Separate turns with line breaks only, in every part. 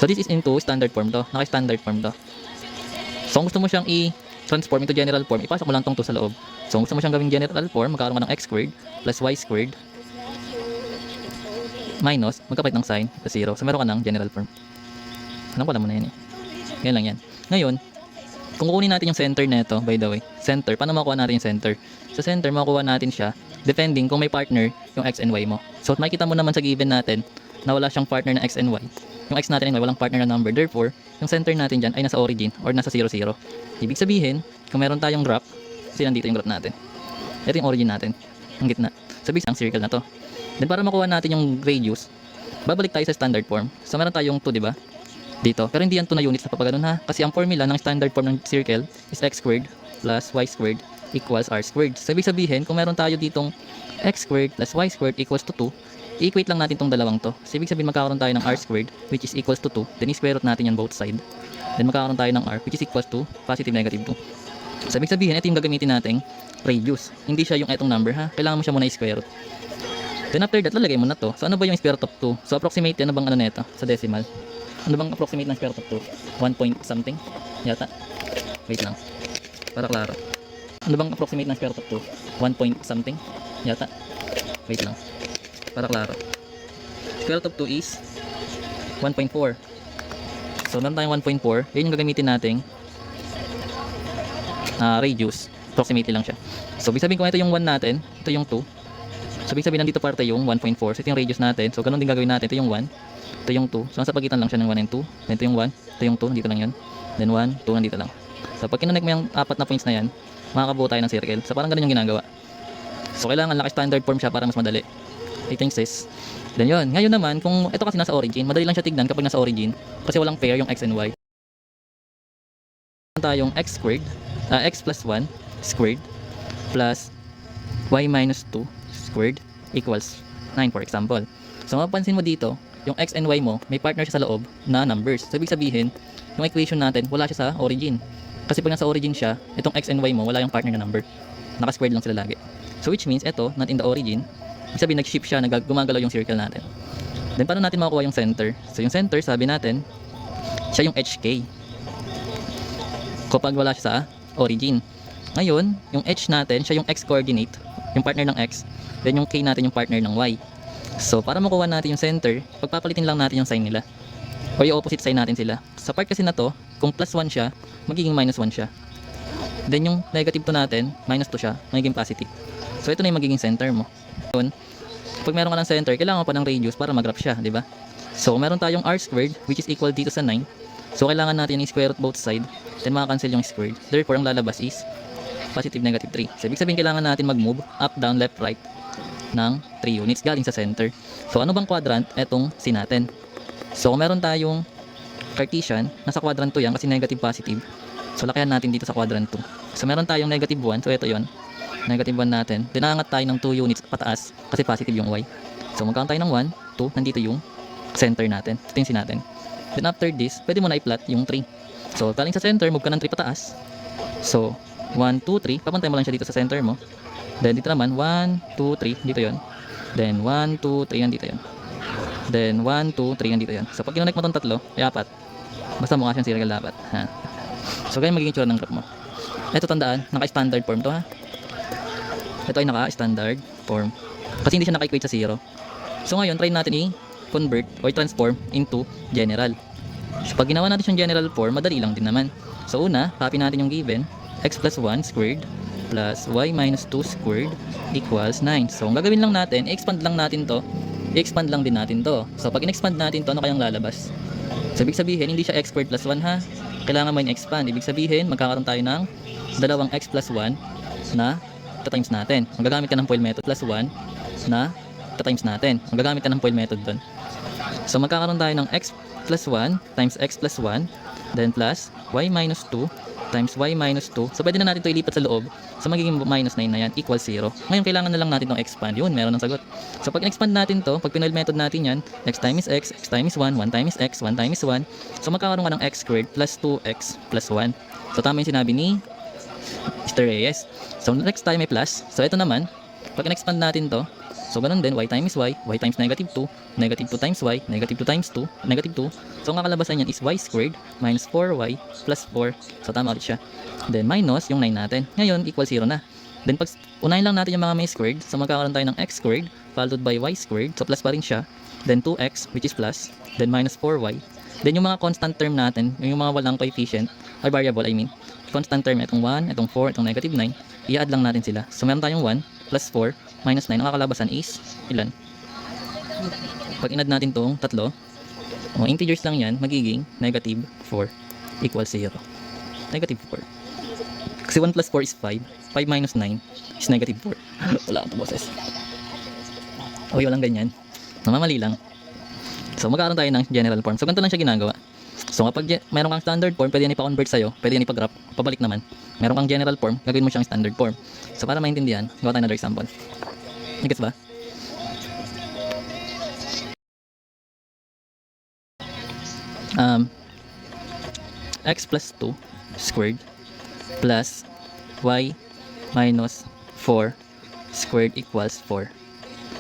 So this is into standard form to. Naka-standard form to. So kung gusto mo siyang i-transform into general form, ipasok mo lang tong 2 sa loob. So kung gusto mo siyang gawing general form, magkakaroon ka ng x squared plus y squared minus, magkapalit ng sign, plus 0. So meron ka ng general form. Alam ko, alam mo na yan eh. Yan lang yan. Ngayon, kung kukunin natin yung center nito, by the way, center, paano makuha natin yung center? Sa center, makuha natin siya depending kung may partner yung x and y mo. So makikita mo naman sa given natin na wala siyang partner na x and y. Yung x natin and y, walang partner na number. Therefore, yung center natin dyan ay nasa origin or nasa 0, 0. Ibig sabihin, kung meron tayong graph, kasi nandito yung graph natin. Ito yung origin natin, ang gitna. Sabi ang circle na to. Then para makuha natin yung radius, babalik tayo sa standard form. So meron tayong 2, di ba? Dito. Pero hindi yan 2 na units na papaganon ha. Kasi ang formula ng standard form ng circle is x squared plus y squared equals r squared. So ibig sabihin, kung meron tayo ditong x squared plus y squared equals to 2, i-equate lang natin tong dalawang to. So ibig sabihin magkakaroon tayo ng r squared which is equals to 2. Then i-square root natin yan both side. Then magkakaroon tayo ng r which is equals to positive negative 2. So ibig sabihin, ito yung gagamitin nating radius. Hindi siya yung etong number ha. Kailangan mo siya muna i-square root. Then after that, lalagay mo na to. So ano ba yung square root of 2? So approximate yan, ano bang ano nito sa decimal? Ano bang approximate ng square root of 2? 1 point something? Yata. Wait lang. Para klaro. Ano bang approximate ng square root of 2? 1 point something? Yata. Wait lang. Para klaro. Square root of 2 is 1.4. So meron tayong 1.4. Yan yung gagamitin nating radius. Approximately lang siya. So ibig sabihin kung ito yung 1 natin, ito yung 2. So ibig sabihin nandito parte yung 1.4. So ito yung radius natin. So ganun din gagawin natin. Ito yung 1. Ito yung 2. So nasa pagitan lang siya ng 1 and 2. Then ito yung 1. Ito yung 2. Dito lang yun. Then 1, 2 nandito lang. So pag kinonect mo yung 4 na points na yan, makakabuo tayo ng circle. So parang ganun yung ginagawa. So kailangan laki standard form siya para mas madali. Ito yung sis. Then yun. Ngayon naman, kung ito kasi nasa origin, madali lang siya tignan kapag nasa origin. Kasi walang pair yung x and y. Tayong x squared, x plus 1 squared plus y minus 2 squared equals 9 for example. So mapapansin mo dito, yung x and y mo, may partner siya sa loob na numbers. So ibig sabihin, yung equation natin, wala siya sa origin. Kasi pag nasa origin siya, itong x and y mo, wala yung partner na number. Naka-squared lang sila lagi. So which means, ito, not in the origin, ibig sabihin, nag-shift siya, gumagalaw yung circle natin. Then paano natin makukuha yung center? So yung center, sabi natin, siya yung HK. Kapag wala siya sa origin. Ngayon, yung h natin, siya yung x coordinate, yung partner ng x. Then yung k natin yung partner ng y. So para makuha natin yung center, pagpapalitin lang natin yung sign nila. O yung opposite sign natin sila. Sa part kasi na to, kung plus 1 siya, magiging minus 1 siya. Then yung negative 2 natin, minus 2 siya, magiging positive. So ito na yung magiging center mo. Yun. Pag meron ka ng center, kailangan mo pa ng radius para mag-graph siya, di ba? So meron tayong r squared, which is equal dito sa 9. So kailangan natin i-square root both side, then makakancel yung squared. Therefore, ang lalabas is positive negative 3. So ibig sabihin kailangan natin mag-move up, down, left, right ng 3 units galing sa center. So ano bang quadrant? Etong C natin. So kung meron tayong Cartesian, nasa quadrant 2 yan kasi negative positive. So lakihan natin dito sa quadrant 2. So meron tayong negative 1, so ito yon. Negative 1 natin. Then aangat tayo ng 2 units pataas kasi positive yung y. So magkakaroon tayo ng 1, 2, nandito yung center natin. Ito yung C natin. Then after this, pwede mo na i-plot yung 3. So galing sa center, move ka ng 3 pataas. So 1, 2, 3, papantay mo lang siya dito sa center mo. Then dito naman, 1, 2, 3, dito yon. Then 1, 2, 3, nandito yon. Then 1, 2, 3, nandito yon. So pag kinonect mo itong tatlo, ay 4. Basta mukha siyang circle dapat. Ha? So ganyan magiging tsura ng graph mo. Ito tandaan, naka-standard form to ha. Ito ay naka-standard form. Kasi hindi siya naka-equate sa 0. So ngayon, try natin i-convert or transform into general. So pag ginawa natin yung general form, madali lang din naman. So una, copy natin yung given. X plus 1 squared plus y minus 2 squared equals 9. So ang gagawin lang natin, i-expand lang natin to. I-expand lang din natin to. So pag in-expand natin to, ano kayang lalabas? So ibig sabihin, hindi siya x squared plus 1 ha. Kailangan mo in-expand. Ibig sabihin, magkakaroon tayo ng dalawang x plus 1 na times natin. Magagamit ka ng FOIL method plus 1 na times natin. Magagamit ka ng FOIL method doon. So magkakaroon tayo ng x plus 1 times x plus 1 then plus y minus 2 times y minus 2. So pwede na natin ito ilipat sa loob. So magiging minus 9 na yan equals 0. Ngayon kailangan na lang natin itong expand. Yun, meron ng sagot. So pag in-expand natin to, pag pinoil method natin yan, x times x times 1, 1 times x, 1 times 1. So magkakaroon ka ng x squared plus 2x plus 1. So tama yung sinabi ni Mr. Reyes. So next time may plus. So ito naman, pag in-expand natin to, So ganun din, y times negative 2 times y, negative 2 times 2, negative 2. So ang kakalabasan yan is y squared minus 4y plus 4. So tama ulit siya. Then minus yung 9 natin. Ngayon, equal 0 na. Then pag unahin lang natin yung mga may squared, so magkakaroon tayo ng x squared followed by y squared. So plus pa rin siya. Then 2x which is plus. Then minus 4y. Then yung mga constant term natin, yung mga walang coefficient, or variable I mean, constant term, itong 1, itong 4, itong negative 9, i-add lang natin sila. So meron tayong 1 plus 4 minus 9. Ang kakalabasan is ilan? Pag in-add natin tong tatlo, integers lang yan, magiging negative 4 equals 0. Negative 4. Kasi 1 plus 4 is 5. 5 minus 9 is negative 4. Wala akong boses. Okay, walang ganyan. Namamali lang. So magkakaroon tayo ng general form. So ganito lang siya ginagawa. So kapag meron kang standard form, pwede yan ipa-convert sa'yo, pwede yan ipa-graph, pabalik naman. Meron kang general form, gagawin mo siyang standard form. So para maintindihan, gawa tayo another example. Gets ba? X plus 2 squared plus y minus 4 squared equals 4.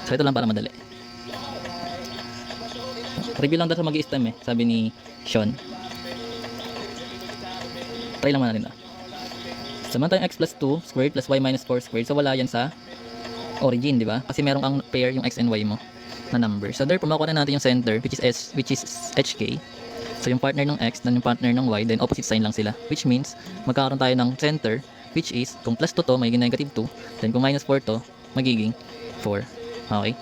So ito lang para madali. Review lang daw sa mag-i-stem sabi ni Sean. Try lang muna natin Saman tayong x plus 2 squared plus y minus 4 squared. So wala yan sa origin, di ba? Kasi meron kang pair yung x and y mo na number. So therefore, makuha na natin yung center which is hk. So yung partner ng x then yung partner ng y, then opposite sign lang sila. Which means, magkakaroon tayo ng center which is, kung plus 2 to, magiging negative 2. Then kung minus 4 to, magiging 4. Okay?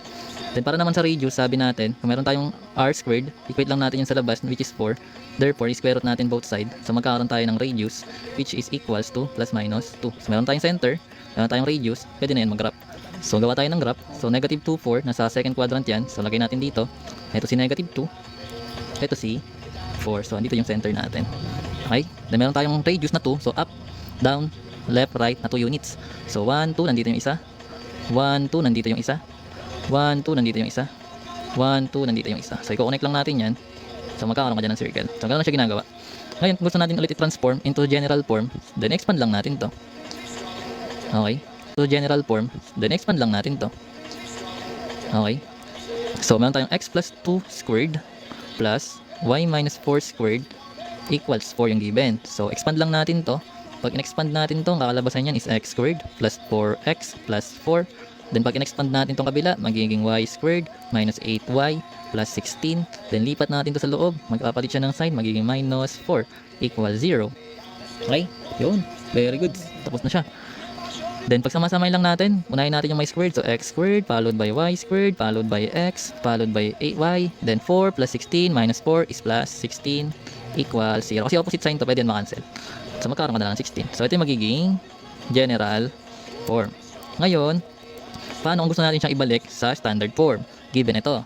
Then para naman sa radius, sabi natin, kung meron tayong r squared, equate lang natin yung sa labas which is 4. Therefore, square root natin both side. So magkakaroon tayo ng radius which is equals to plus minus 2. So meron tayong center, meron tayong radius, pwede na yan mag-graph. So gawa tayo ng graph. So negative 2, 4, nasa second quadrant yan. So lagay natin dito. Ito si negative 2. Ito si 4. So andito yung center natin. Okay? Then meron tayong radius na 2. So up, down, left, right na 2 units. So 1, 2, nandito yung isa. 1, 2, nandito yung isa. 1, 2, nandito yung isa. 1, 2, nandito yung isa. So i-connect lang natin yan. So magkakaroon ka dyan ng circle. So ganoon siya ginagawa. Ngayon, kung gusto natin ulit i-transform into general form, then expand lang natin to. Okay? To general form, then expand lang natin to. Okay? So meron tayong x plus 2 squared plus y minus 4 squared equals 4 yung given. So expand lang natin to. Pag in-expand natin to, ang kakalabasan yan is x squared plus 4x plus 4. Then pag in-expand natin tong kabila, magiging y squared minus 8y plus 16. Then lipat natin to sa loob, magpapalit siya ng sign, magiging minus 4 equals 0. Okay? Yun. Very good. Tapos na siya. Then pag sama-samahin lang natin, unahin natin yung y squared. So x squared followed by y squared followed by x followed by 8y. Then 4 plus 16 minus 4 is plus 16 equals 0. Kasi opposite sign to, pwede yan makancel. So magkakaroon ka na lang 16. So ito yung magiging general form. Ngayon, paano kung gusto natin siyang ibalik sa standard form? Given ito.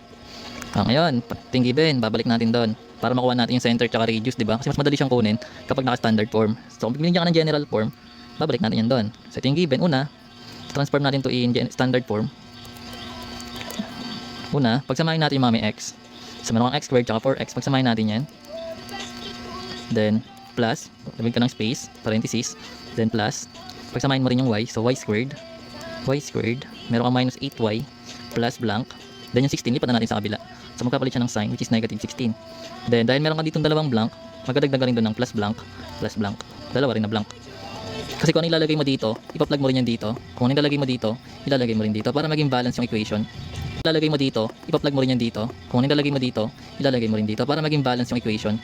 Ngayon, pati given, babalik natin doon para makuha natin yung center tsaka radius, di ba? Kasi mas madali siyang kunin kapag naka-standard form. So kung binigyan ka ng general form, babalik natin yan doon. So ito yung given. Una, transform natin to in standard form. Una, pagsamahin natin yung mga may x. So meron kang x squared tsaka 4x. Pagsamahin natin yan. Then, plus, labig ka ng space, parenthesis. Then plus, pagsamahin mo rin yung y. So y squared, meron kang minus 8y plus blank. Then yung 16, lipat na natin sa kabila. So magkapalit siya ng sign which is negative 16. Then dahil meron ka ditong dalawang blank, magdadagdag ka rin doon ng plus blank. Dalawa rin na blank. Kasi kung ano ilalagay mo dito, ipa-plug mo rin yan dito. Kung ano ilalagay mo dito, ilalagay mo rin dito para maging balance yung equation. Ilalagay mo dito, ipa-plug mo rin yan dito. Kung ano ilalagay mo dito, ilalagay mo rin dito para maging balance yung equation.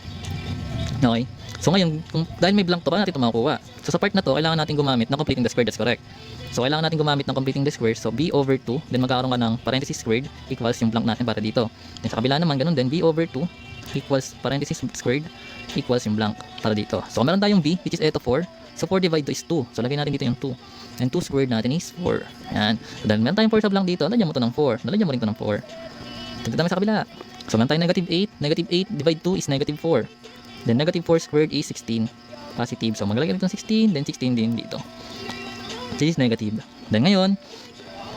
Okay? So ngayon, dahil may blank to, paano natin ito makukuha? So sa part na to, kailangan natin gumamit ng completing the square. That's correct. So kailangan natin gumamit ng completing the square. So b over 2, then magkakaroon ka ng parenthesis squared equals yung blank natin para dito. Then sa kabila naman, ganun din, b over 2 equals parenthesis squared equals yung blank para dito. So meron tayong b, which is ito 4. So 4 divided 2 is 2. So lagay natin dito yung 2. And 2 squared natin is 4. Yan. So then meron tayong 4 sa blank dito, nalagyan mo to ng 4. Nalagyan mo rin to ng 4. Tignan namin sa kabila. So meron tayong negative 8. Negative 8 divided 2 is negative 4. Then negative 4 squared is 16. Positive. So maglalagay dito ng 16, then 16 din dito. This is negative. Then ngayon,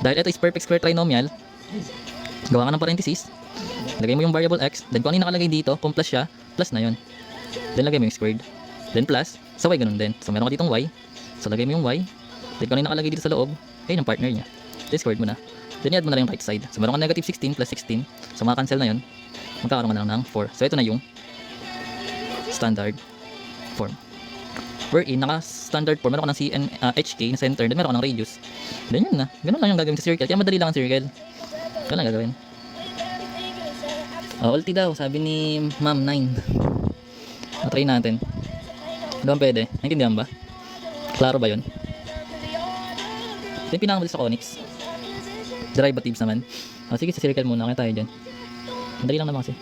dahil ito is perfect square trinomial, gawa ka ng parenthesis. Lagay mo yung variable x. Then kung ano yung nakalagay dito, kung plus siya, plus na yun. Then lagay mo yung squared. Then plus, sa y ganun din. So meron ka ditong y. So lagay mo yung y. Then kung ano yung nakalagay dito sa loob, ayun yung partner niya. Then squared mo na. Then i-add mo na lang yung right side. So meron ka negative 16 plus 16. So maka-cancel na yun. Magkakaroon ka na lang ng 4. So ito na yung standard form. Wherein, naka-standard form, meron ka ng HK na center, then meron ka ng radius. Then yun na. Ganun lang yung gagawin sa circle. Kaya madali lang ang circle. Ganun lang gagawin. Ulti daw, sabi ni Ma'am 9. Na-try natin. Doon pwede. Naintindihan ba? Klaro ba yun? Ito yung pinakamabilis sa conics. Derivatives naman. Sige, sa circle muna. Kaya tayo dyan. Madali lang naman kasi.